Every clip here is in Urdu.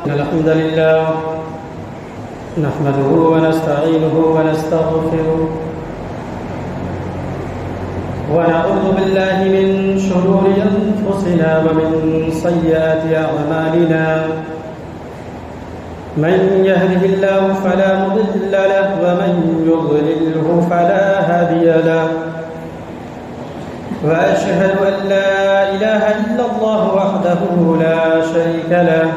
الحمد لله نحمده ونستعينه ونستغفره ونعوذ بالله من شرور أنفسنا ومن سيئات أعمالنا من يهده الله فلا مضل له ومن يضلله فلا هادي له وأشهد أن لا إله إلا الله وحده لا شريك له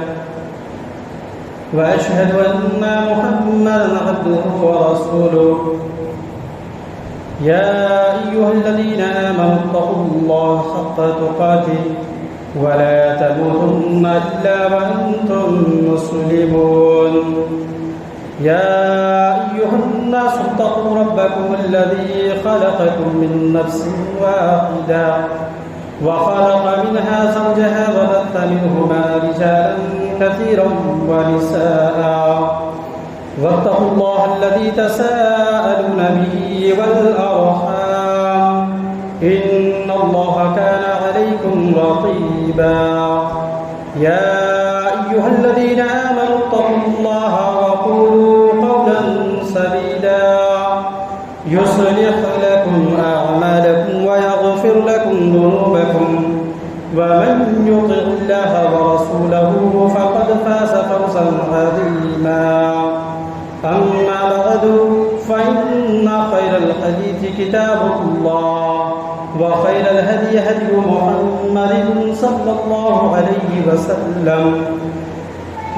وأشهد أن محمدًا عبده ورسوله يا أيها الذين آمنوا اتقوا الله حق تقاته ولا تموتن إلا وأنتم مسلمون يا أيها الناس اتقوا ربكم الذي خلقكم من نفس واحدة وخلق منها زوجها وبث منهما رجالا كثيرا ونساء واتقوا الله الذي تساءلون به والأرحام إن الله كان عليكم رقيبا يا أيها الذين آمنوا اتقوا الله وقولوا قولا سديدا يصلح لكم أعمالكم ويغفر لكم ذنوبكم ومن يطع الله ورسوله فقد فاز فوزا عظيما أما بعد فإن خير الحديث كتاب الله وخير الهدي هدي محمد صلى الله عليه وسلم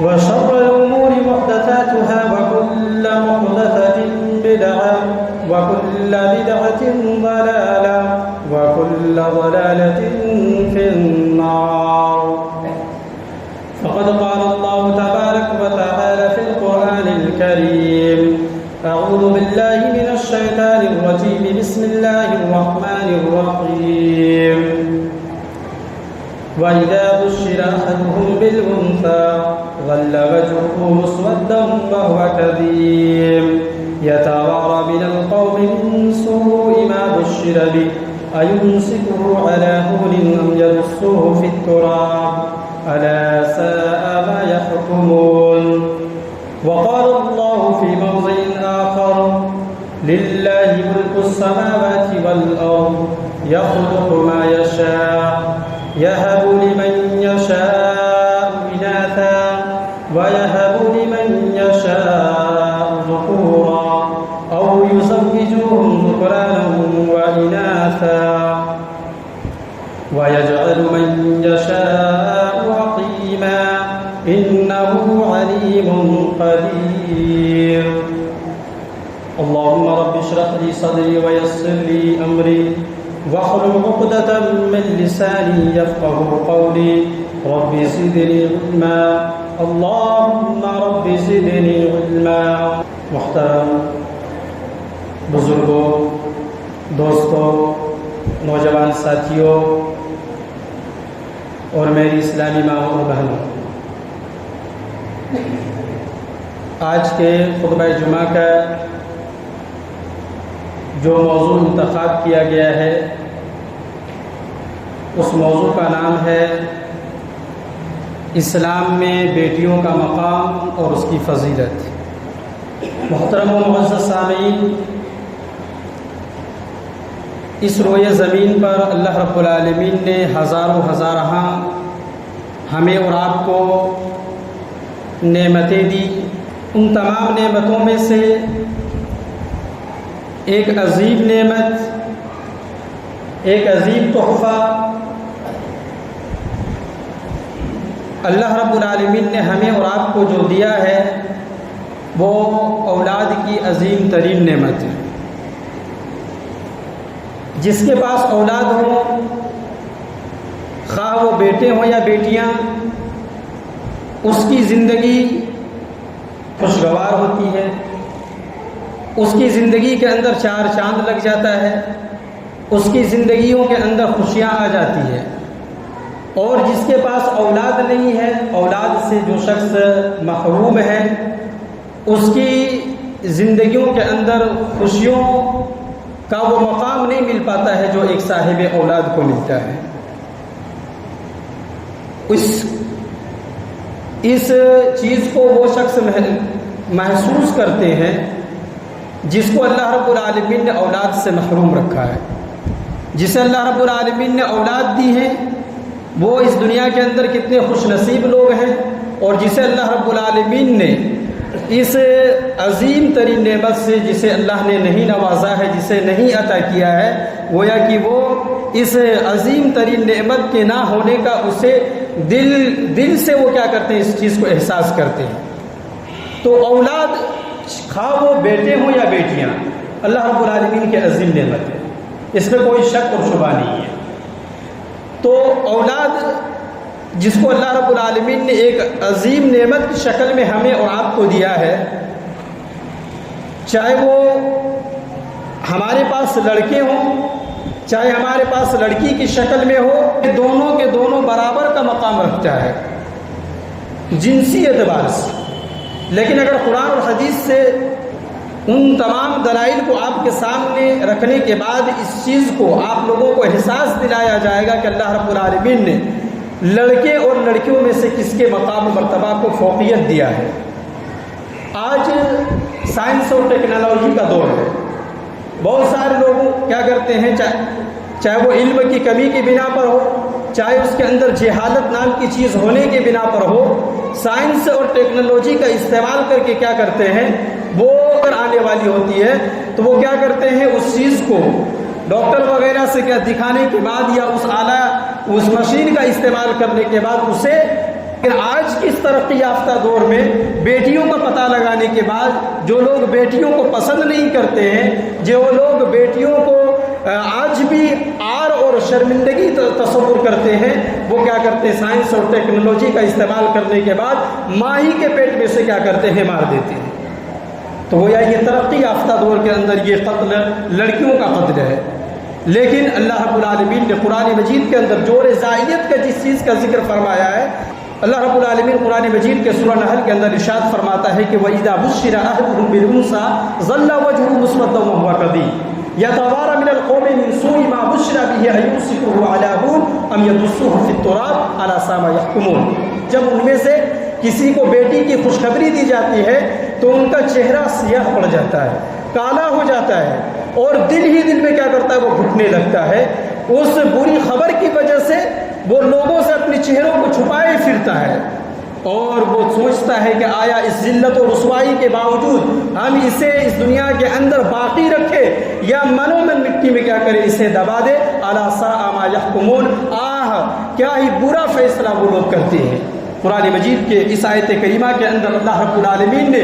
وشر الأمور محدثاتها وكل محدثة بدعة وكل بدعة ضلالة وكل ضلالة في النار فقد قال الله تبارك وتعالى في القرآن الكريم أعوذ بالله من الشيطان الرجيم بسم الله الرحمن الرحيم وإذا بشر أحدهم بالأنثى ظل وجهه مسودا وهو كظيم يتوارى من القوم من سوء ما بشر به أيمسكه على هون أم يدسه في التراب ألا ساء ما يحكمون وقال الله في موضع آخر لله ملك السماوات والأرض يخلق ما يشاء يهب لمن يشاء إناثا ويهب لمن يشاء ذكورا أو يزوجهم ذكرانا وإناثا ويجعل من يشاء عقيما إنه عليم قدير اللهم رب اشرح لي صدري ويسر لي أمري واحلل عقدة من لساني يفقه قولي رب زدني علما اللهم رب زدني علما محترم بزرگوں دوستوں نوجوان ساتھیوں اور میری اسلامی ماں اور بہنوں، آج کے خطبہ جمعہ کا جو موضوع انتخاب کیا گیا ہے اس موضوع کا نام ہے اسلام میں بیٹیوں کا مقام اور اس کی فضیلت۔ محترم و معزز سامعین، اس روئے زمین پر اللہ رب العالمین نے ہزاروں ہزارہ ہمیں اور آپ کو نعمتیں دی۔ ان تمام نعمتوں میں سے ایک عظیم نعمت، ایک عظیم تحفہ اللہ رب العالمین نے ہمیں اور آپ کو جو دیا ہے وہ اولاد کی عظیم ترین نعمت ہے۔ جس کے پاس اولاد ہوں، خواہ وہ بیٹے ہوں یا بیٹیاں، اس کی زندگی خوشگوار ہوتی ہے، اس کی زندگی کے اندر چار چاند لگ جاتا ہے، اس کی زندگیوں کے اندر خوشیاں آ جاتی ہیں۔ اور جس کے پاس اولاد نہیں ہے، اولاد سے جو شخص محروم ہے، اس کی زندگیوں کے اندر خوشیوں کا وہ مقام نہیں مل پاتا ہے جو ایک صاحب اولاد کو ملتا ہے۔ اس اس چیز کو وہ شخص محسوس کرتے ہیں جس کو اللہ رب العالمین نے اولاد سے محروم رکھا ہے. جسے اللہ رب العالمین نے اولاد دی ہے وہ اس دنیا کے اندر کتنے خوش نصیب لوگ ہیں، اور جسے اللہ رب العالمین نے اس عظیم ترین نعمت سے جسے اللہ نے نہیں نوازا ہے، جسے نہیں عطا کیا ہے، گویا کہ وہ اس عظیم ترین نعمت کے نہ ہونے کا اسے دل سے وہ کیا کرتے ہیں، اس چیز کو احساس کرتے ہیں. تو اولاد خواہ وہ بیٹے ہوں یا بیٹیاں، اللہ رب العالمین کی عظیم نعمت ہے، اس میں کوئی شک اور شبہ نہیں ہے. تو اولاد جس کو اللہ رب العالمین نے ایک عظیم نعمت کی شکل میں ہمیں اور آپ کو دیا ہے، چاہے وہ ہمارے پاس لڑکے ہوں چاہے ہمارے پاس لڑکی کی شکل میں ہو، دونوں کے دونوں برابر کا مقام رکھتا ہے جنسی اعتبار سے. لیکن اگر قرآن اور حدیث سے ان تمام دلائل کو آپ کے سامنے رکھنے کے بعد اس چیز کو آپ لوگوں کو احساس دلایا جائے گا کہ اللہ رب العالمین نے لڑکے اور لڑکیوں میں سے کس کے مقام و مرتبہ کو فوقیت دیا ہے. آج سائنس اور ٹیکنالوجی کا دور ہے. بہت سارے لوگ کیا کرتے ہیں، چاہے وہ علم کی کمی کی بنا پر ہو، چاہے اس کے اندر جہالت نام کی چیز ہونے کی بنا پر ہو، سائنس اور ٹیکنالوجی کا استعمال کر کے کیا کرتے ہیں، وہ اگر آنے والی ہوتی ہے تو وہ کیا کرتے ہیں، اس چیز کو ڈاکٹر وغیرہ سے کیا دکھانے کے بعد یا اس آلہ اس مشین کا استعمال کرنے کے بعد اسے آج کی اس ترقی یافتہ دور میں بیٹیوں کا پتہ لگانے کے بعد جو لوگ بیٹیوں کو پسند نہیں کرتے ہیں، جو لوگ بیٹیوں کو آج بھی عار اور شرمندگی تصور کرتے ہیں، وہ کیا کرتے ہیں، سائنس اور ٹیکنالوجی کا استعمال کرنے کے بعد ماہی کے پیٹ میں سے کیا کرتے ہیں، مار دیتے ہیں. تو گویا یہ ترقی یافتہ دور کے اندر یہ قتل لڑکیوں کا قتل ہے. لیکن اللہ رب العالمین نے قرآن مجید کے اندر جور زائدیت کا جس چیز کا ذکر فرمایا ہے، اللہ رب العالمین قرآن مجید کے سورہ نحل کے اندر ارشاد فرماتا ہے کہ وَإِذَا بُشِّرَ أَحَدُهُم بِالْأُنثَىٰ ظَلَّ وَجْهُهُ مُسْوَدًّا وَهُوَ كَظِيمٌ يَتَوَارَىٰ مِنَ الْقَوْمِ مِنْ سُوءِ مَا بُشِّرَ بِهِ أَيُمْسِكُهُ عَلَىٰ هُونٍ أَمْ يَدُسُّهُ فِي التُّرَابِ أَلَا سَاءَ مَا يَحْكُمُونَ. جب ان میں سے کسی کو بیٹی کی خوشخبری دی جاتی ہے تو ان کا چہرہ سیاہ پڑ جاتا ہے، کالا ہو جاتا ہے، اور دل ہی دل میں کیا کرتا ہے، وہ گھٹنے لگتا ہے. اس بری خبر کی وجہ سے وہ لوگوں سے اپنے چہروں کو چھپائے پھرتا ہے، اور وہ سوچتا ہے کہ آیا اس ذلت و رسوائی کے باوجود ہم اسے اس دنیا کے اندر باقی رکھے یا منو من مٹی میں کیا کرے، اسے دبا دے. الا ساء ما يحكمون، کیا ہی برا فیصلہ وہ لوگ کرتے ہیں. قرآن مجید کے اس آیت کریمہ کے اندر اللہ رب العالمین نے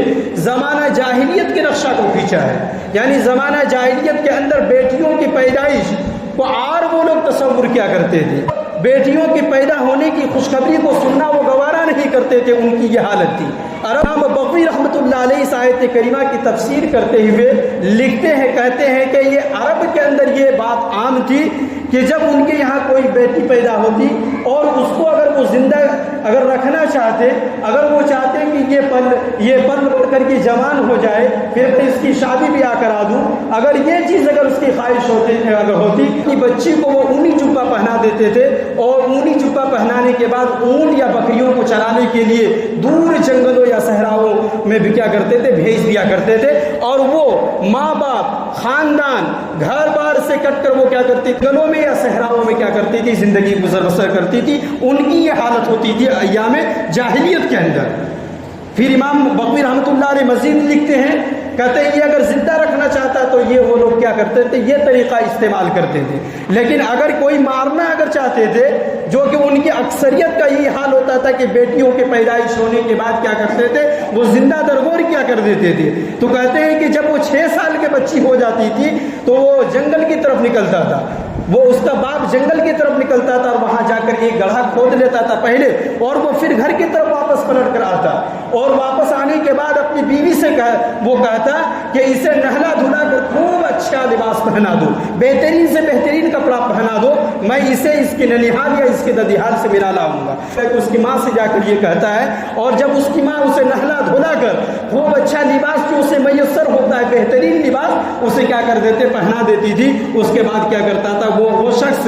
زمانہ جاہلیت کے نقشہ کو کھینچا ہے. یعنی زمانہ جاہلیت کے اندر بیٹیوں کی پیدائش کو عار وہ لوگ تصور کیا کرتے تھے، بیٹیوں کے پیدا ہونے کی خوشخبری کو سننا وہ گوارا نہیں کرتے تھے. ان کی یہ حالت تھی. امام بغوی رحمۃ اللہ علیہ اس آیت کریمہ کی تفسیر کرتے ہوئے لکھتے ہیں، کہتے ہیں کہ یہ عرب کے اندر یہ بات عام تھی کہ جب ان کے یہاں کوئی بیٹی پیدا ہوتی اور اس کو اگر وہ زندہ اگر رکھنا چاہتے، اگر وہ چاہتے کہ یہ پل پڑ کر کے جوان ہو جائے، پھر میں اس کی شادی بھی کرا دوں، اگر یہ چیز اگر اس کی خواہش ہوتی کہ بچی کو وہ اونی جبہ پہنا دیتے تھے، اور اونی جبہ پہنانے کے بعد اونٹ یا بکریوں کو چرانے کے لیے دور جنگلوں یا صحراؤں میں بھی کیا کرتے تھے، بھیج دیا کرتے تھے. اور وہ ماں باپ خاندان گھر بار سے کٹ کر وہ کیا کرتی تھی، جنگلوں میں یا صحراؤں میں کیا کرتی تھی، زندگی گزر بسر کرتی تھی. ان کی یہ حالت ہوتی تھی ایام جاہلیت کے اندر. پھر امام بغوی رحمۃ اللہ علیہ مزید لکھتے ہیں، کہتے ہیں یہ اگر زندہ رکھنا چاہتا تو یہ وہ لوگ کیا کرتے تھے، یہ طریقہ استعمال کرتے تھے. لیکن اگر کوئی مارنا اگر چاہتے تھے، جو کہ ان کی اکثریت کا یہی حال ہوتا تھا کہ بیٹیوں کے پیدائش ہونے کے بعد کیا کرتے تھے، وہ زندہ درگور کیا کر دیتے تھے. تو کہتے ہیں کہ جب وہ 6 سال کے بچی ہو جاتی تھی تو وہ جنگل کی طرف نکلتا تھا، وہ اس کا باپ جنگل کی طرف نکلتا تھا اور وہاں جا کر ایک گڑھا کھود لیتا تھا پہلے، اور وہ پھر گھر کی طرف واپس پلٹ کر آتا، اور واپس آنے کے بعد اپنی بیوی سے وہ کہتا کہ اسے نہلا دھلا کر خوب اچھا لباس پہنا دو، بہترین سے بہترین کپڑا پہنا دو، میں اسے اس کے ننیحال یا اس کے ددیحال سے ملا لاؤں گا. اس کی ماں سے جا کر یہ کہتا ہے، اور جب اس کی ماں اسے نہلا دھلا کر خوب اچھا لباس جو اسے میسر ہوتا ہے، بہترین لباس اسے کیا کر دیتے، پہنا دیتی تھی. اس کے بعد کیا کرتا تھا وہ شخص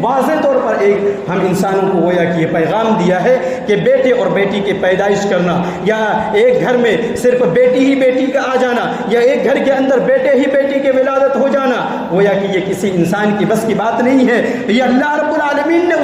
واضح طور پر ایک ہم انسانوں کو گویا کہ یہ پیغام دیا ہے کہ بیٹے اور بیٹی کی پیدائش کرنا، یا ایک گھر میں صرف بیٹی ہی بیٹی کا آ جانا، یا ایک گھر کے اندر بیٹے ہی بیٹی کی ولادت ہو جانا، گویا کہ یہ کسی انسان کی بس کی بات نہیں ہے۔ یہ اللہ رب العالمین نے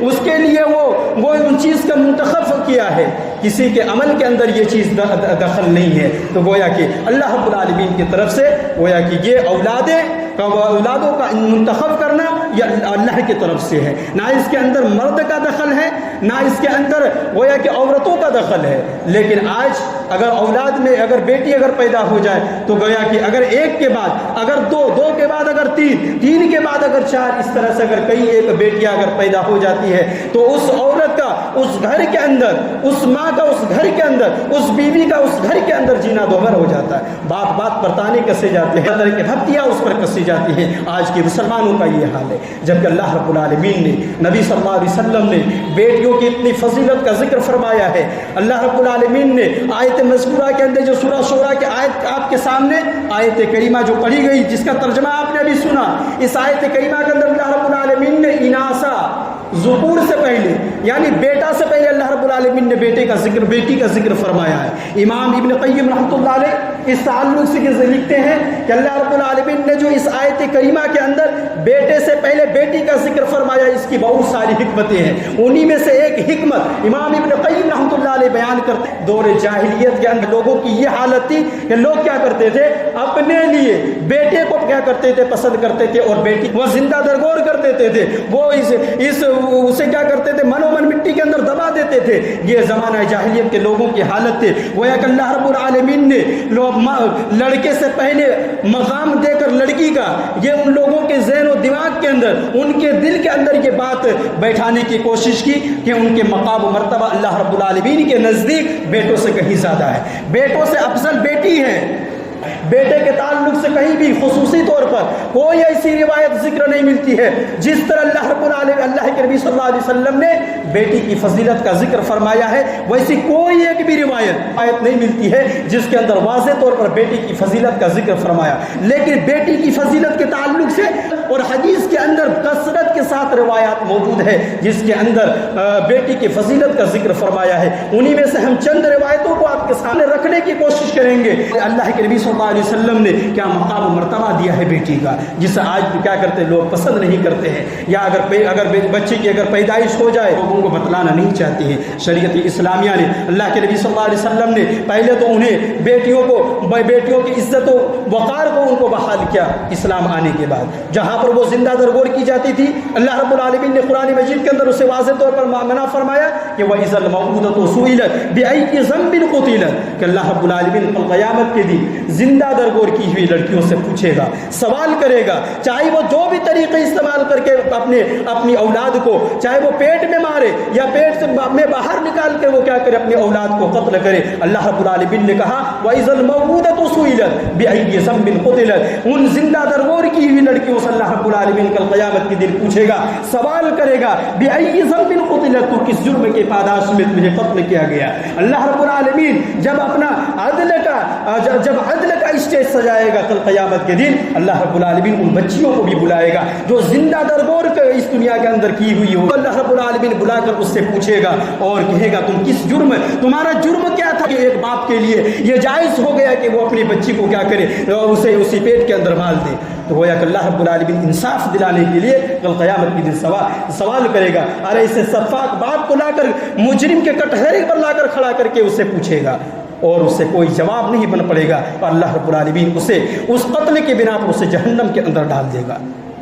اس کے لیے وہ ان چیز کا منتخب کیا ہے، کسی کے عمل کے اندر یہ چیز دخل نہیں ہے۔ تو گویا کہ اللہ رب العالمین کی طرف سے گویا کہ یہ اولادوں کا منتخب کرنا یہ اللہ کی طرف سے ہے، نہ اس کے اندر مرد کا دخل ہے، نہ اس کے اندر گویا کہ عورتوں کا دخل ہے۔ لیکن آج اگر اولاد میں اگر بیٹی اگر پیدا ہو جائے تو گویا کہ اگر ایک کے بعد اگر دو کے بعد اگر تین کے بعد اگر چار، اس طرح سے اگر کئی ایک بیٹیاں اگر پیدا ہو جاتی ہے تو اس عورت کا اس گھر کے اندر، اس ماں کا اس گھر کے اندر، اس بیوی کا اس گھر کے اندر جینا دوبر ہو جاتا ہے۔ بات پر تانے کسے جاتے ہیں، طرح کے بھپتیاں اس پر کسی جاتی ہیں۔ آج کے مسلمانوں کا یہ حال ہے، جبکہ اللہ رب العالمین نے، نبی صلی اللہ علیہ وسلم نے بیٹیوں کی اتنی فضیلت کا ذکر فرمایا ہے۔ اللہ رب العالمین نے آیت مذکورہ کے اندر جو سورہ شورا کی آیت آپ کے سامنے آیت کریمہ جو پڑھی گئی، جس کا ترجمہ آپ نے ابھی سنا، اس آیت کریمہ کے اندر اللہ رب العالمین نے اناسا، ذکور سے پہلے یعنی بیٹا سے پہلے اللہ رب العالمین نے بیٹی کا ذکر فرمایا ہے۔ امام ابن قیم رحمۃ اللہ علیہ اس تعلق سے لکھتے ہیں کہ اللہ رب العالمین نے جو اس آیت کریمہ کے اندر بیٹے سے پہلے بیٹی کا ذکر فرمایا، اس کی بہت ساری حکمتیں ہیں۔ انہی میں سے ایک حکمت امام ابن قیم رحمۃ اللہ علیہ بیان کرتے ہیں، دور جاہلیت کے اندر لوگوں کی یہ حالت تھی کہ لوگ کیا کرتے تھے، اپنے لیے بیٹے کو کیا کرتے تھے، پسند کرتے تھے، اور بیٹی وہ زندہ درگور کر دیتے تھے، وہ اسے کیا کرتے تھے، من و من مٹی کے اندر دبا دیتے تھے۔ یہ زمانہ جاہلیت کے لوگوں کی حالت تھی۔ گویا کہ اللہ رب العالمین نے لڑکے سے پہلے مقام دے کر لڑکی کا، یہ ان لوگوں کے ذہن و دماغ کے اندر، ان کے دل کے اندر یہ بات بیٹھانے کی کوشش کی کہ ان کے مقام و مرتبہ اللہ رب العالمین کے نزدیک بیٹوں سے کہیں زیادہ ہے، بیٹوں سے افضل بیٹی ہے۔ بیٹے کے تعلق سے کہیں بھی خصوصی طور پر کوئی ایسی روایت ذکر نہیں ملتی ہے جس طرح اللہ رب العالمین، اللہ کے نبی صلی اللہ علیہ وسلم نے بیٹی کی فضیلت کا ذکر فرمایا ہے، ویسی کوئی ایک بھی روایت نہیں ملتی ہے جس کے اندر واضح طور پر بیٹی کی فضیلت کا ذکر فرمایا۔ لیکن بیٹی کی فضیلت کے تعلق سے اور حدیث کے اندر کثرت کے ساتھ روایات موجود ہے جس کے اندر بیٹی کی فضیلت کا ذکر فرمایا ہے۔ انہی میں سے ہم چند روایتوں کو آپ کے سامنے رکھنے کی کوشش کریں گے۔ اللہ کے نبی صلی اللہ علیہ وسلم نے کیا مقام و مرتبہ دیا ہے بیٹی کا، جسے آج کیا کرتے ہیں لوگ پسند نہیں کرتے ہیں، یا اگر بچے کی اگر پیدائش ہو جائے لوگوں کو بتلانا نہیں چاہتے ہیں۔ شریعت اسلامیہ نے، اللہ کے نبی صلی اللہ علیہ وسلم نے پہلے تو انہیں بیٹیوں کی عزت و وقار کو ان کو بحال کیا اسلام آنے کے بعد۔ جہاں پر وہ زندہ درگور کی جاتی تھی، اللہ رب العالمین نے قرآن مجید کے اندر اسے واضح طور پر منع فرمایا کہ وَإِذَا الْمَوْءُودَةُ سُئِلَتْ بِأَيِّ ذَنبٍ قُتِلَتْ، کہ اللہ رب العالمین کل قیامت کے دن زندہ درگور کی ہوئی لڑکیوں سے پوچھے گا، سوال کرے گا، چاہے وہ جو بھی طریقے استعمال کر کے اپنی اولاد کو، چاہے وہ پیٹ میں مارے یا پیٹ سے میں باہر نکال کے وہ کیا کرے، اپنی اولاد کو قتل کرے۔ اللہ رب العالمین نے کہا وَإِذَا الْمَوْءُودَةُ سُئِلَتْ بِأَيِّ ذَنبٍ قُتِلَتْ، ان زندہ درگور کی ہوئی لڑکیوں سے اللہ رب العالمین کل قیامت کے دن پوچھے گا، سوال کرے گا، بِأَيِّ ذَنبٍ قُتِلَتْ، تو کس جرم کے پاداش میں تجھے قتل کیا گیا۔ اللہ رب العالمین جب اپنا عدل کا اسٹیج سجائے گا کل قیامت کے دن، اللہ رب العالمین ان بچیوں کو بھی بلائے گا جو زندہ درگور اس دنیا کے اندر کی ہوئی ہو۔ اللہ رب العالمین بلا کر اس سے پوچھے گا اور کہے گا تم کس جرم، تمہارا جرم کیا تھا کہ ایک باپ کے لیے یہ جائز ہو گیا کہ وہ اپنی بچی کو کیا کرے، اسے اسی پیٹ کے اندر مال دے۔ تو گویا کہ اللہ رب العالمین انصاف دلانے کے لیے کل قیامت کے دن سوال کرے گا، ارے اسے سفاک باپ کو لا کر مجرم کے کٹہرے پر لا کر کھڑا کر کے اسے پوچھے گا اور اسے کوئی جواب نہیں بن پڑے گا، اور اللہ رب العالمین اسے اس قتل کے بنا پر اسے جہنم کے اندر ڈال دے گا۔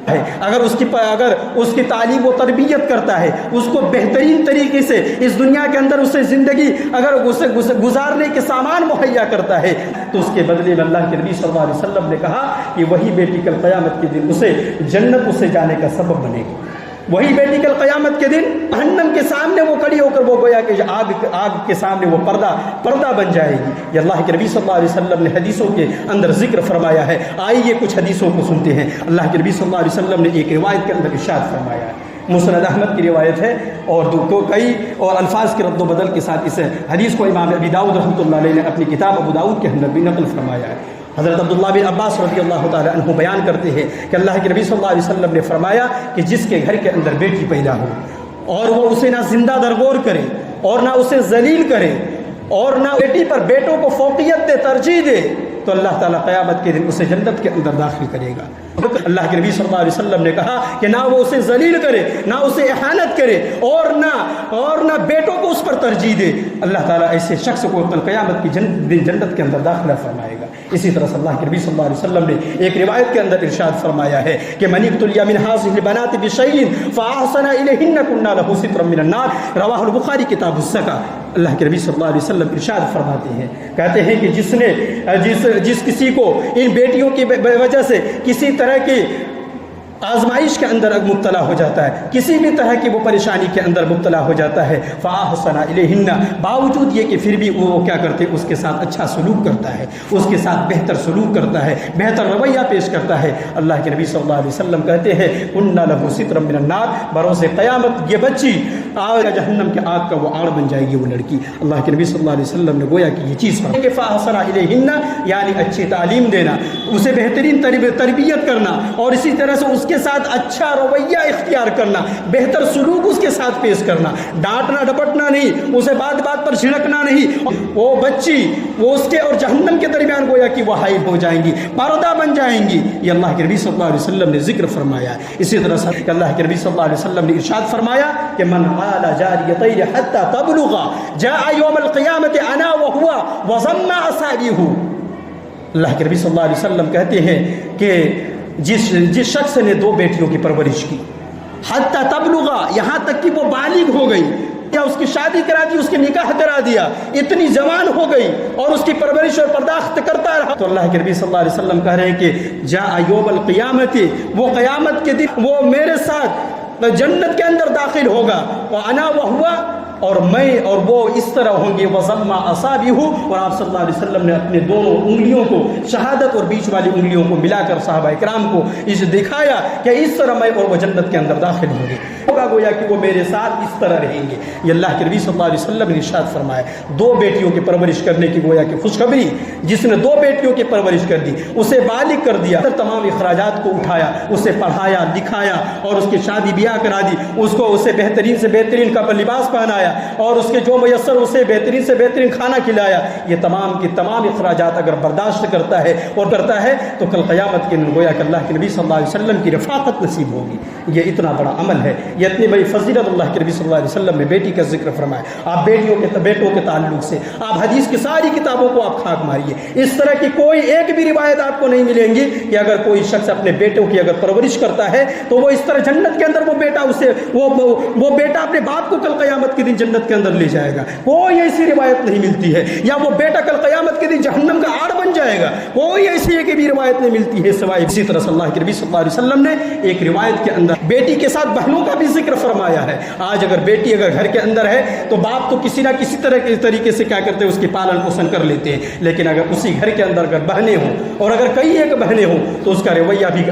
اگر اس کی تعلیم و تربیت کرتا ہے، اس کو بہترین طریقے سے اس دنیا کے اندر اسے زندگی اگر اسے گزارنے کے سامان مہیا کرتا ہے تو اس کے بدلے میں اللہ کے نبی صلی اللہ علیہ وسلم نے کہا کہ وہی بیٹی کل قیامت کے دن اسے جنت اسے جانے کا سبب بنے گی۔ وہی بیٹی کل قیامت کے دن جہنم کے سامنے وہ کھڑی ہو کر وہ گویا کہ آگ کے سامنے وہ پردہ بن جائے گی۔ یہ اللہ کے نبی صلی اللہ علیہ وسلم نے حدیثوں کے اندر ذکر فرمایا ہے۔ آئیے کچھ حدیثوں کو سنتے ہیں۔ اللہ کے نبی صلی اللہ علیہ وسلم نے ایک روایت کے اندر ارشاد فرمایا ہے، مسند احمد کی روایت ہے، اور کئی اور الفاظ کے رد و بدل کے ساتھ اس حدیث کو امام ابی داؤد رحمۃ اللہ علیہ نے اپنی کتاب ابو داؤد کے اندر بھی نقل فرمایا ہے۔ حضرت عبداللہ بن عباس رضی اللہ تعالیٰ عنہ بیان کرتے ہیں کہ اللہ کے نبی صلی اللہ علیہ وسلم نے فرمایا کہ جس کے گھر کے اندر بیٹی پیدا ہو اور وہ اسے نہ زندہ درگور کرے اور نہ اسے ذلیل کرے اور نہ بیٹی پر بیٹوں کو فوقیت دے، ترجیح دے، تو اللہ تعالیٰ قیامت کے دن اسے جنت کے اندر داخل کرے گا۔ اللہ کے نبی صلی اللہ علیہ وسلم نے کہا کہ نہ وہ اسے ذلیل کرے، نہ اسے احانت کرے، اور نہ بیٹوں کو اس پر ترجیح دے، اللہ تعالیٰ ایسے شخص کو کل قیامت کی جنت کے اندر داخلہ فرمائے گا۔ اسی طرح سے اللہ کے نبی صلی اللہ علیہ وسلم نے ایک روایت کے اندر ارشاد فرمایا ہے کہ من ابتلي من هذه البنات بشيء فاحسن اليهن كنا له سترا من النار، رواہ البخاری کتاب الزکاۃ۔ اللہ کے نبی صلی اللہ علیہ وسلم ارشاد فرماتے ہیں، کہتے ہیں کہ جس کسی کو ان بیٹیوں کی وجہ سے کسی طرح کی آزمائش کے اندر مبتلا ہو جاتا ہے، کسی بھی طرح کی وہ پریشانی کے اندر مبتلا ہو جاتا ہے، فاحسن الیہن، باوجود یہ کہ پھر بھی وہ کیا کرتے اس کے ساتھ اچھا سلوک کرتا ہے، اس کے ساتھ بہتر سلوک کرتا ہے، بہتر رویہ پیش کرتا ہے، اللہ کے نبی صلی اللہ علیہ وسلم کہتے ہیں کنا لہ سترا من النار، بروز قیامت یہ بچی جہنم کے آگ کا وہ آڑ بن جائے گی وہ لڑکی۔ اللہ کے نبی صلی اللہ علیہ وسلم نے گویا کہ یہ چیز کہ فاحسن الیہن یعنی اچھی تعلیم دینا، اسے بہترین تربیت کرنا، اور اسی طرح سے اس کے ساتھ اچھا رویہ اختیار کرنا، بہتر سلوک اس کے ساتھ پیش کرنا، ڈانٹنا ڈپٹنا نہیں، اسے بات بات پر جھڑکنا نہیں، وہ بچی وہ اس کے اور جہنم کے درمیان گویا کہ وہ حائل ہو جائیں گی، پردہ بن جائیں گی۔ یہ اللہ کے نبی صلی اللہ علیہ وسلم نے ذکر فرمایا۔ اسی طرح سے اللہ کے نبی صلی اللہ علیہ وسلم نے ارشاد فرمایا کہ من قال جاریتین حتی تبلغ جاء یوم القیامت انا وهو وضم اصابعه۔ اللہ کے نبی صلی اللہ علیہ وسلم کہتے ہیں کہ جس شخص نے دو بیٹیوں کی پرورش کی، حتی تبلغ یہاں تک کہ وہ بالغ ہو گئی، یا اس کی شادی کرا دی، اس کے نکاح کرا دیا، اتنی جوان ہو گئی اور اس کی پرورش اور پرداخت کرتا رہا، تو اللہ کے نبی صلی اللہ علیہ وسلم کہہ رہے ہیں کہ جاء یوم القیامت، وہ قیامت کے دن وہ میرے ساتھ جنت کے اندر داخل ہوگا، وانا وہو اور میں اور وہ اس طرح ہوں گے، وضم اصابعہ، اور آپ صلی اللہ علیہ وسلم نے اپنے دونوں انگلیوں کو، شہادت اور بیچ والی انگلیوں کو ملا کر صحابہ کرام کو اسے دکھایا کہ اس طرح میں اور وہ جنت کے اندر داخل ہوں گے، ہوگا گویا کہ وہ میرے ساتھ اس طرح رہیں گے۔ یہ اللہ کے نبی صلی اللہ علیہ وسلم نے ارشاد فرمایا۔ دو بیٹیوں کی پرورش کرنے کی گویا کہ خوشخبری، جس نے دو بیٹیوں کی پرورش کر دی، اسے بالغ کر دیا، تمام اخراجات کو اٹھایا، اسے پڑھایا لکھایا اور اس کی شادی بیاہ کرا دی، اسے بہترین سے بہترین کپڑا لباس پہنایا اور اس کے جو میسر اسے بہترین سے بہترین کھانا کھلایا، یہ تمام کی تمام اخراجات اگر برداشت کرتا ہے اور کرتا ہے تو کل قیامت کے دن گویا کہ اللہ کے نبی صلی اللہ علیہ وسلم کی رفاقت نصیب ہوگی۔ یہ اتنا بڑا عمل ہے، یہ اتنی بڑی فضیلت اللہ کے نبی صلی اللہ علیہ وسلم نے بیٹی کا ذکر فرمایا۔ آپ بیٹوں کے تعلق سے آپ حدیث کی ساری کتابوں کو آپ کھاک ماریے، اس طرح کی کوئی ایک بھی روایت آپ کو نہیں ملیں گی کہ اگر کوئی شخص اپنے بیٹوں کی اگر پرورش کرتا ہے تو وہ اس طرح جنت کے اندر وہ بیٹا اپنے باپ کو کل قیامت کے دن جنت کے اندر لے جائے گا، کوئی ایسی روایت نہیں ملتی ہے، یا وہ بیٹا کل قیامت کے دن جہنم کا آڑ بن جائے گا، کوئی ایسی ایک بھی روایت نہیں ملتی ہے سوائے۔ اسی طرح اللہ کے نبی صلی اللہ علیہ وسلم نے ایک روایت کے اندر بیٹی کے ساتھ بہنوں کا بھی ذکر فرمایا ہے۔ آج اگر بیٹی اگر گھر کے اندر ہے تو باپ تو کسی نہ کسی طرح کے طریقے سے کیا کرتے ہیں، اس کی پالن پوشن کر لیتے ہیں، لیکن اگر اسی گھر کے اندر اگر بہنیں ہوں اور اگر کئی ایک بہنیں ہوں تو اس کا رویہ بھی،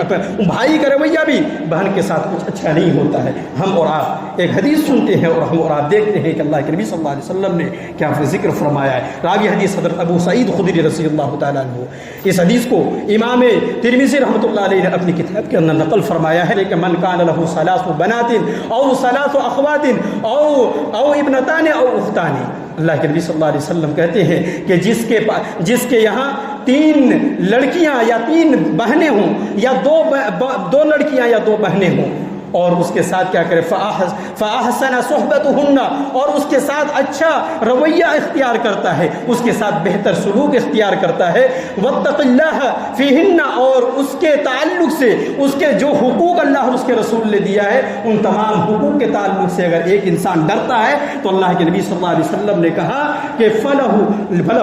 بھائی کا رویہ بھی بہن کے ساتھ کچھ اچھا نہیں ہوتا ہے۔ ہم اور آپ ایک حدیث سنتے ہیں اور ہم اور آپ دیکھتے ہیں کہ اللہ کے نبی صلی اللہ علیہ وسلم نے کیا ذکر فرمایا ہے۔ راوی حدیث حضرت ابو سعید خدری رضی اللہ تعالیٰ عنہ، اس حدیث کو امام ترمذی رحمۃ اللہ علیہ نے اپنی کتاب کے اندر نقل فرمایا ہے کہ من کان لہ ثلاث بنات او ثلاث اخوات او ابنتان او اختان، اللہ کے نبی صلی اللہ علیہ وسلم کہتے ہیں کہ جس کے یہاں 3 لڑکیاں یا 3 بہنیں ہوں، یا 2 لڑکیاں یا 2 بہنیں ہوں، اور اس کے ساتھ کیا کرے فاحسن صحبتهن، اور اس کے ساتھ اچھا رویہ اختیار کرتا ہے، اس کے ساتھ بہتر سلوک اختیار کرتا ہے، واتق اللہ فیہن، اور اس کے تعلق سے اس کے جو حقوق اللہ اور اس کے رسول نے دیا ہے ان تمام حقوق کے تعلق سے اگر ایک انسان ڈرتا ہے تو اللہ کے نبی صلی اللہ علیہ وسلم نے کہا کہ فلہ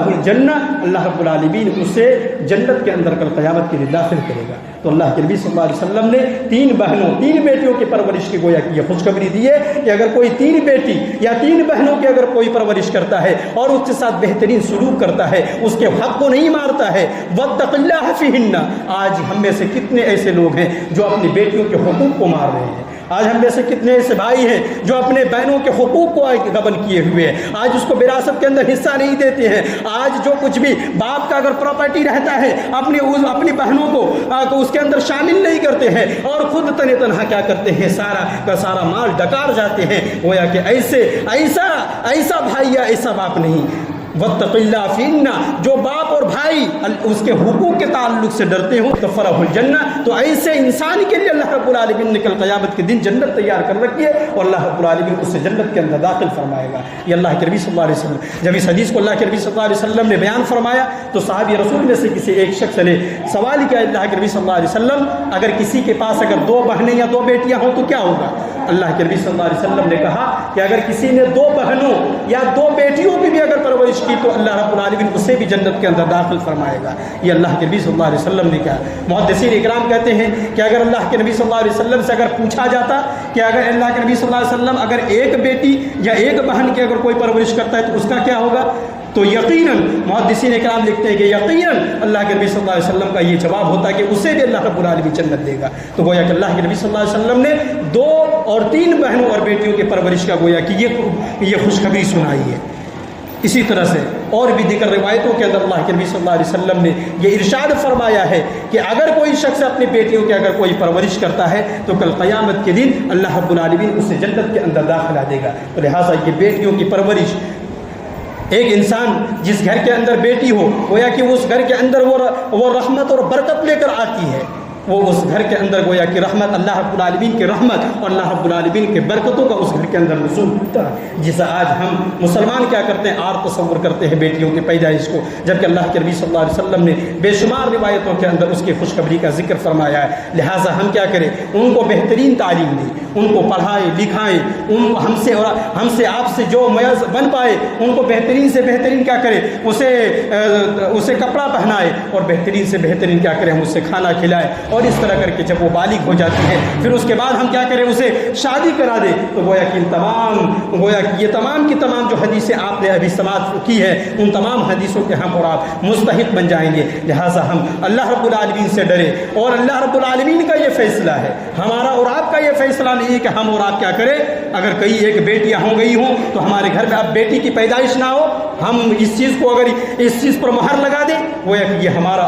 الجنہ، اللہ رب العالمین اسے جنت کے اندر کل قیامت کے لیے داخل کرے گا۔ تو اللہ کے نبی صلی اللہ علیہ وسلم نے 3 بیٹیوں کی پرورش کی گویا کہ یہ خوشخبری دی ہے کہ اگر کوئی 3 بیٹی یا 3 بہنوں کی اگر کوئی پرورش کرتا ہے اور اس کے ساتھ بہترین سلوک کرتا ہے، اس کے حق کو نہیں مارتا ہے، واتق اللہ فیہن۔ آج ہم میں سے کتنے ایسے لوگ ہیں جو اپنی بیٹیوں کے حقوق کو مار رہے ہیں، آج ہم میں سے کتنے ایسے بھائی ہیں جو اپنے بہنوں کے حقوق کو غبن کیے ہوئے ہیں، آج اس کو وراثت کے اندر حصہ نہیں دیتے ہیں، آج جو کچھ بھی باپ کا اگر پراپرٹی رہتا ہے اپنی بہنوں کو اس کے اندر شامل نہیں کرتے ہیں، اور خود تنہا کیا کرتے ہیں، سارا کا سارا مال ڈکار جاتے ہیں۔ گویا کہ ایسا بھائی یا ایسا باپ نہیں۔ واتق اللہ فینا، جو باپ اور بھائی اس کے حقوق کے تعلق سے ڈرتے ہوں تو فرح الجنہ، تو ایسے انسان کے لیے اللہ رب العالمین نے کل قیامت کے دن جنت تیار کر رکھی ہے، اور اللہ رب العالمین اسے جنت کے اندر داخل فرمائے گا۔ یہ اللہ کے نبی صلی اللہ علیہ وسلم، جب اس حدیث کو اللہ کے نبی صلی اللہ علیہ وسلم نے بیان فرمایا تو صحابی رسول میں سے کسی ایک شخص نے سوال کیا، اللہ کے نبی صلی اللہ علیہ وسلم اگر کسی کے پاس اگر 2 بہنیں یا 2 بیٹیاں ہوں تو کیا ہوگا؟ اللہ کے نبی صلی اللہ علیہ وسلم نے کہا کہ اگر کسی نے 2 بہنوں یا 2 بیٹیوں کی بھی اگر پرورش کی تو اللہ رب العالمین اسے بھی جنت کے اندر داخل فرمائے گا۔ یہ اللہ کے نبی صلی اللہ علیہ وسلم نے کہا۔ محدثین اکرام کہتے ہیں کہ اگر اللہ کے نبی صلی اللہ علیہ وسلم سے اگر پوچھا جاتا کہ اگر اللہ کے نبی صلی اللہ علیہ وسلم اگر 1 بیٹی یا 1 بہن کی اگر کوئی پرورش کرتا ہے تو اس کا کیا ہوگا، تو یقیناً محدثین اکرام لکھتے ہیں کہ یقیناً اللہ کے نبی صلی اللہ علیہ وسلم کا یہ جواب ہوتا ہے کہ اسے بھی اللہ رب العالمین جنت دے گا۔ تو گویا کہ اللہ کے نبی صلی اللہ علیہ وسلم نے 2 اور 3 بہنوں اور بیٹیوں کی پرورش کا گویا کہ یہ خوشخبری سنائی ہے۔ اسی طرح سے اور بھی دیگر روایتوں کے اندر اللہ کے نبی صلی اللہ علیہ وسلم نے یہ ارشاد فرمایا ہے کہ اگر کوئی شخص اپنی بیٹیوں کی اگر کوئی پرورش کرتا ہے تو کل قیامت کے دن اللہ رب العالمین اسے جنت کے اندر داخلہ دے گا۔ تو لہٰذا یہ بیٹیوں کی پرورش، ایک انسان جس گھر کے اندر بیٹی ہو گویا کہ اس گھر کے اندر وہ رحمت اور برکت لے کر آتی ہے، وہ اس گھر کے اندر گویا کہ رحمت، اللہ رب العالمین کی رحمت اور اللہ رب العالمین کے برکتوں کا اس گھر کے اندر نزول ہوتا ہے، جسے آج ہم مسلمان کیا کرتے ہیں، آر تصور کرتے ہیں بیٹیوں کی پیدائش کو، جبکہ اللہ کے نبی صلی اللہ علیہ وسلم نے بے شمار روایتوں کے اندر اس کی خوشخبری کا ذکر فرمایا ہے۔ لہٰذا ہم کیا کریں، ان کو بہترین تعلیم دیں، ان کو پڑھائیں لکھائیں، ہم سے آپ سے جو میز بن پائے ان کو بہترین سے بہترین کیا کریں، اسے کپڑا پہنائے، اور بہترین سے بہترین کیا کریں، ہم اسے کھانا کھلائیں، اور اس طرح کر کے جب وہ بالغ ہو جاتی ہے پھر اس کے بعد ہم کیا کریں، اسے شادی کرا دیں۔ تو گویا کہ یہ تمام کی تمام جو حدیثیں آپ نے ابھی سماعت کی ہے ان تمام حدیثوں کے ہم اور آپ مستحق بن جائیں گے۔ لہٰذا ہم اللہ رب العالمین سے ڈریں، اور اللہ رب العالمین کا یہ فیصلہ ہے، ہمارا اور آپ کا یہ فیصلہ نہیں ہے کہ ہم اور آپ کیا کریں، اگر کئی 1 بیٹیاں ہو گئی ہوں تو ہمارے گھر میں اب بیٹی کی پیدائش نہ ہو، ہم اس چیز پر مہر لگا دیں، گویا کہ یہ ہمارے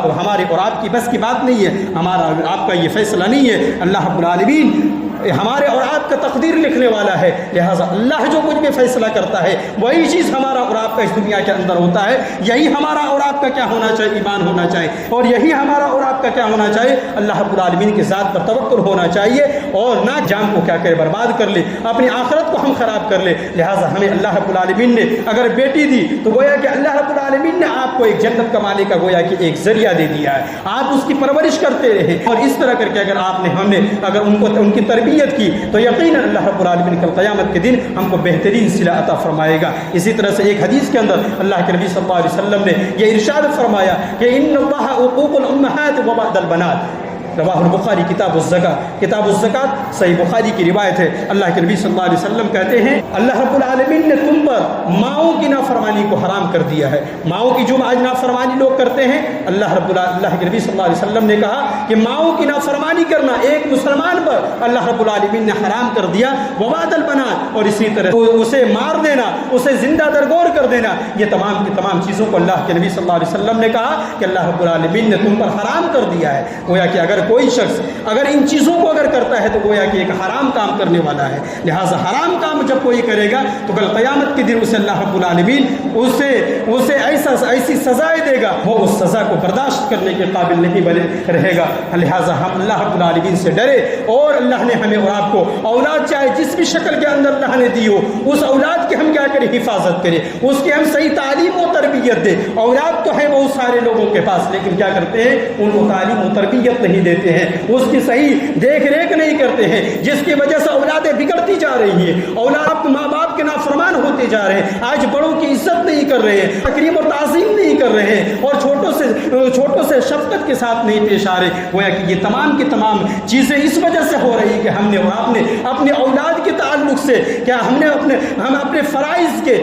اور آپ کی بس کی بات نہیں ہے، ہمارا آپ کا یہ فیصلہ نہیں ہے۔ اللہ رب العالمین ہمارے اور آپ کا تقدیر لکھنے والا ہے، لہٰذا اللہ جو کچھ بھی فیصلہ کرتا ہے وہی چیز ہمارا اور آپ کا اس دنیا کے اندر ہوتا ہے۔ یہی ہمارا اور آپ کا کیا ہونا چاہیے، ایمان ہونا چاہیے، اور یہی ہمارا اور آپ کا کیا ہونا چاہیے، اللہ رب العالمین کی ذات پر توکل ہونا چاہیے، اور نہ جان کو کیا کرے برباد کر لے، اپنی آخرت کو ہم خراب کر لے۔ لہٰذا ہمیں اللہ رب العالمین نے اگر بیٹی دی تو گویا کہ اللہ رب العالمین نے آپ کو ایک جنت کمانے کا گویا کہ ایک ذریعہ دے دیا ہے، آپ اس کی پرورش کرتے رہے، اور اس طرح کر کے اگر ہم نے اگر ان کی تربیت کی تو یقیناً اللہ رب العالمین کل قیامت کے دن ہم کو بہترین صلہ عطا فرمائے گا۔ اسی طرح سے ایک حدیث کے اندر اللہ کے نبی صلی اللہ علیہ وسلم نے یہ ارشاد فرمایا کہ ان اللہ عقوق الامہات وبعد البنات، رواہ البخاری کتاب الزکات، صحیح بخاری کی روایت ہے۔ اللہ کے نبی صلی اللہ علیہ وسلم کہتے ہیں اللہ رب العالمین نے تم پر ماؤں کی نافرمانی کو حرام کر دیا ہے۔ ماؤں کی جو آج نافرمانی لوگ کرتے ہیں، اللہ کے نبی صلی اللہ علیہ وسلم نے کہا کہ ماؤں کی نافرمانی کرنا ایک مسلمان پر اللہ رب العالمین نے حرام کر دیا، وبعد البنات، اور اسی طرح اسے مار دینا، اسے زندہ درگور کر دینا، یہ تمام کی تمام چیزوں کو اللہ کے نبی صلی اللہ علیہ وسلم نے کہا کہ اللہ رب العالمین نے تم پر حرام کر دیا ہے۔ گویا کہ اگر کوئی شخص اگر ان چیزوں کو اگر کرتا ہے تو گویا کہ ایک حرام کام کرنے والا ہے۔ لہٰذا حرام کام جب کوئی کرے گا تو کل قیامت کے دن اسے اللہ رب العالمین اسے ایسی سزائیں دے گا، وہ اس سزا کو برداشت کرنے کے قابل نہیں بنے رہے گا۔ لہٰذا ہم اللہ رب العالمین سے ڈرے، اور اللہ نے ہمیں اور آپ کو اولاد چاہے جس بھی شکل کے اندر اللہ نے دی ہو، اس اولاد کی ہم کیا کریں، حفاظت کریں، اس کی ہم صحیح تعلیم و تربیت دیں۔ اولاد تو ہے بہت سارے لوگوں کے پاس، لیکن کیا کرتے ہیں، ان کو تعلیم و تربیت نہیں دیتے ہیں، اس کی صحیح دیکھ ریکھ نہیں کرتے ہیں، جس کی وجہ سے اولادیں بگڑتی جا رہی ہیں، اولاد ماں باپ کے نافرمان ہوتے جا رہے ہیں، آج بڑوں کی عزت نہیں کر رہے ہیں، تکریم اور تعظیم نہیں کر رہے ہیں، اور چھوٹوں سے شفقت کے ساتھ نہیں پیش آ رہے۔ گویا کہ یہ تمام کی تمام چیزیں اس وجہ سے ہو رہی ہے کہ ہم نے اور آپ نے اپنے اولاد کے تعلق تعلق سے کیا ہم اپنے فرائض کے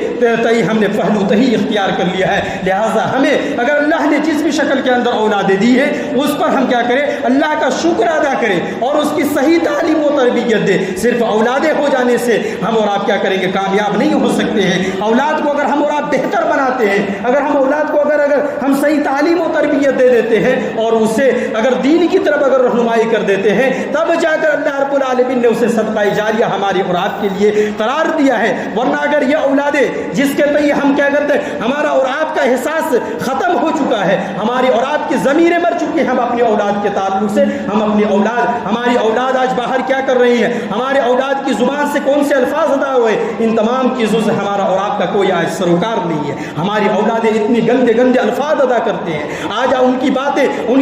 تئیں ہم نے پہلو تہی اختیار کر لیا ہے. لہٰذا ہمیں اگر اللہ نے جس بھی شکل کے اندر اولادیں دی ہے اس پر ہم کیا کریں, اللہ کا شکر ادا کریں اور اس کی صحیح تعلیم و تربیت دیں. صرف اولادیں ہو جانے سے ہم اور آپ کیا کریں گے, کامیاب نہیں ہو سکتے ہیں. اولاد کو اگر ہم اور آپ بہتر بناتے ہیں, اگر ہم اولاد کو اگر ہم صحیح تعلیم و تربیت دے دیتے ہیں اور اسے اگر دین کی طرف اگر رہنمائی کر دیتے ہیں, تب جا کر اللہ رب العالمین نے اسے صدقہ جاریہ ہماری اور آپ کے لیے قرار دیا ہے. ورنہ اگر یہ اولادیں جس کے تئیں ہم کیا کرتے ہیں, ہمارا اور آپ کا احساس ختم ہو چکا ہے, ہماری اور آپ کی ضمیریں مر چکی ہیں ہم اپنی اولاد کے تعلق سے. ہماری اولاد آج باہر کیا کر رہی ہے, ہمارے اولاد کی زبان سے کون سے الفاظ ادا ہوئے, ان تمام چیزوں سے ہمارا اور آپ کا کوئی آج سروکار نہیں ہے. ہماری اولادیں اتنی گندے گندے الفاظ ادا کرتے ہیں, آج ان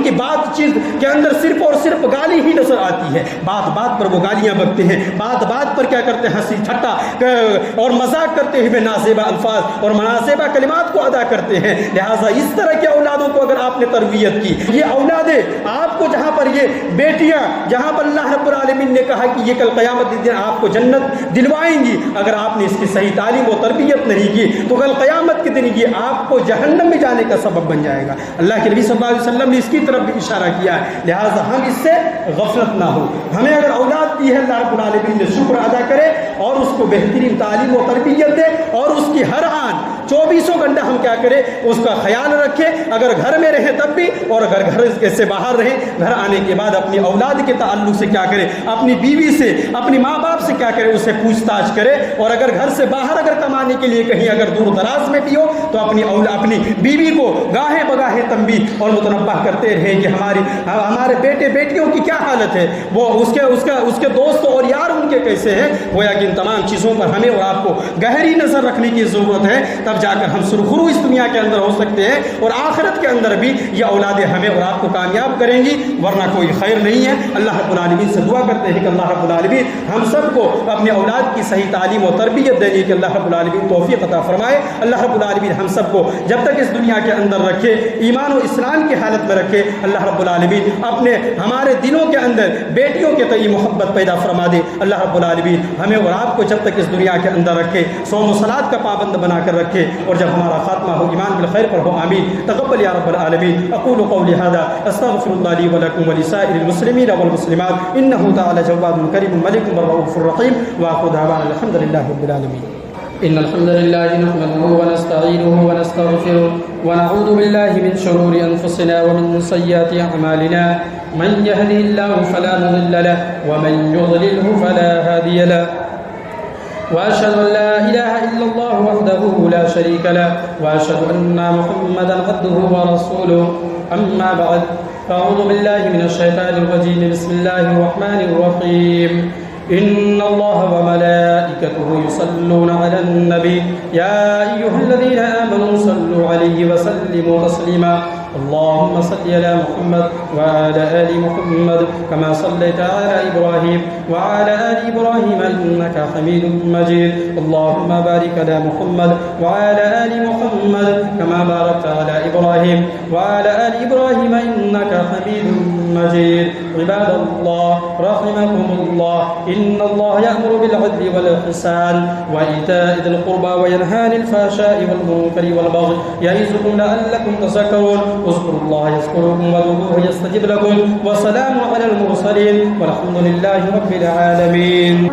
کی بات چیز کے اندر صرف اور صرف گالی ہی نظر آتی ہے. بات بات پر وہ گالیاں بکتے ہیں, بات بات پر کیا کرتے ہیں, ہنسی ٹھٹا اور مذاق کرتے ہوئے نازیبہ الفاظ اور مناسبہ کلمات کو ادا کرتے ہیں. لہٰذا اس طرح کے اولادوں کو اگر آپ نے تربیت کی, یہ اولادیں آپ کو جہاں پر یہ بیٹیاں, جہاں پر اللہ رب العالمین نے کہا کہ یہ کل قیامت کے دن آپ کو جنت دلوائیں گی, اگر آپ نے اس کی صحیح تعلیم و تربیت نہیں کی تو کل قیامت کے دن یہ آپ کو جہنم میں جانے کا سبب بن جائے گا. اللہ کے نبی صلی اللہ علیہ وسلم نے اس کی طرف بھی اشارہ کیا ہے. لہٰذا ہم اس سے غفلت نہ ہو. ہمیں اگر اولاد دی ہے, اللہ رب العالمین نے شکر ادا کرے اور اس کو بہترین تعلیم و تربیت دے اور اس کی ہر آن 24 گھنٹہ ہم کیا کریں, اس کا خیال رکھیں. اگر گھر میں رہیں تب بھی, اور اگر گھر سے باہر رہیں, گھر آنے کے بعد اپنی اولاد کے تعلق سے کیا کریں, اپنی بیوی سے, اپنی ماں باپ سے کیا کریں, اسے پوچھ تاچھ کرے. اور اگر گھر سے باہر اگر کمانے کے لیے کہیں اگر دور دراز میں بھی ہو تو اپنی بیوی کو گاہے بگاہے تنبیہ اور متنبہ کرتے رہیں کہ ہمارے بیٹے بیٹیوں کی کیا حالت ہے, وہ اس کے دوست اور یار ان کے کیسے ہیں. گویا کہ ان تمام چیزوں پر ہمیں اور آپ کو گہری نظر رکھنے کی ضرورت ہے, تب جا کر ہم سرخرو اس دنیا کے اندر ہو سکتے ہیں اور آخرت کے اندر بھی یہ اولادیں ہمیں اور آپ کو کامیاب کریں گی, ورنہ کوئی خیر نہیں ہے. اللہ رب العالمین سے دعا کرتے ہیں کہ اللہ رب العالمین ہم سب کو اپنے اولاد کی صحیح تعلیم و تربیت دینے کی اللہ رب العالمین توفیق عطا فرمائے. اللہ رب العالمین ہم سب کو جب تک اس دنیا کے اندر رکھے, ایمان و اسلام کی حالت میں رکھے. اللہ رب العالمین ہمارے دلوں کے اندر بیٹیوں کے تئیں محبت پیدا فرما دے. اللہ رب العالمین ہمیں اور آپ کو جب تک اس دنیا کے اندر رکھے, صوم و صلات کا پابند بنا کر رکھے, اور جب ہمارا خاتمہ ہو ایمان بالخیر پر ہو. آمین. تقبل یا رب العالمین. اقول قولی هذا استغفر الله لي ولكم ولسائر المسلمين والمسلمات انه تعالى جواد كريم ملك رؤوف رحيم. واخر دعوانا الحمد لله رب العالمين. إن الحمد لله نحمده ونستعينه ونستغفره ونعوذ بالله من شرور أنفسنا ومن سيئات أعمالنا. من يهده الله فلا مضل له ومن يضلله فلا هادي له. وأشهد أن لا إله إلا الله وحده لا شريك له وأشهد أن محمدا عبده ورسوله. أما بعد فأعوذ بالله من الشيطان الرجيم. بسم الله الرحمن الرحيم. إن الله وملائكته يصلون على النبي يا أيها الذين آمنوا صلوا عليه وسلموا تسليما. اللهم صل على محمد وعلى آل محمد كما صليت على إبراهيم وعلى آل إبراهيم إنك حميد مجيد. اللهم بارك على محمد وعلى آل محمد كما باركت على إبراهيم وعلى آل إبراهيم إنك حميد مجيد. عباد الله رحمكم الله, إن الله يأمر بالعدل والإحسان وإيتاء ذي القربى وينهى عن الفحشاء والمنكر والبغي يعظكم لعلكم تذكرون. اذكروا الله يذكركم وادعوه يستجب لكم. وسلام على المرسلين والحمد لله رب العالمين.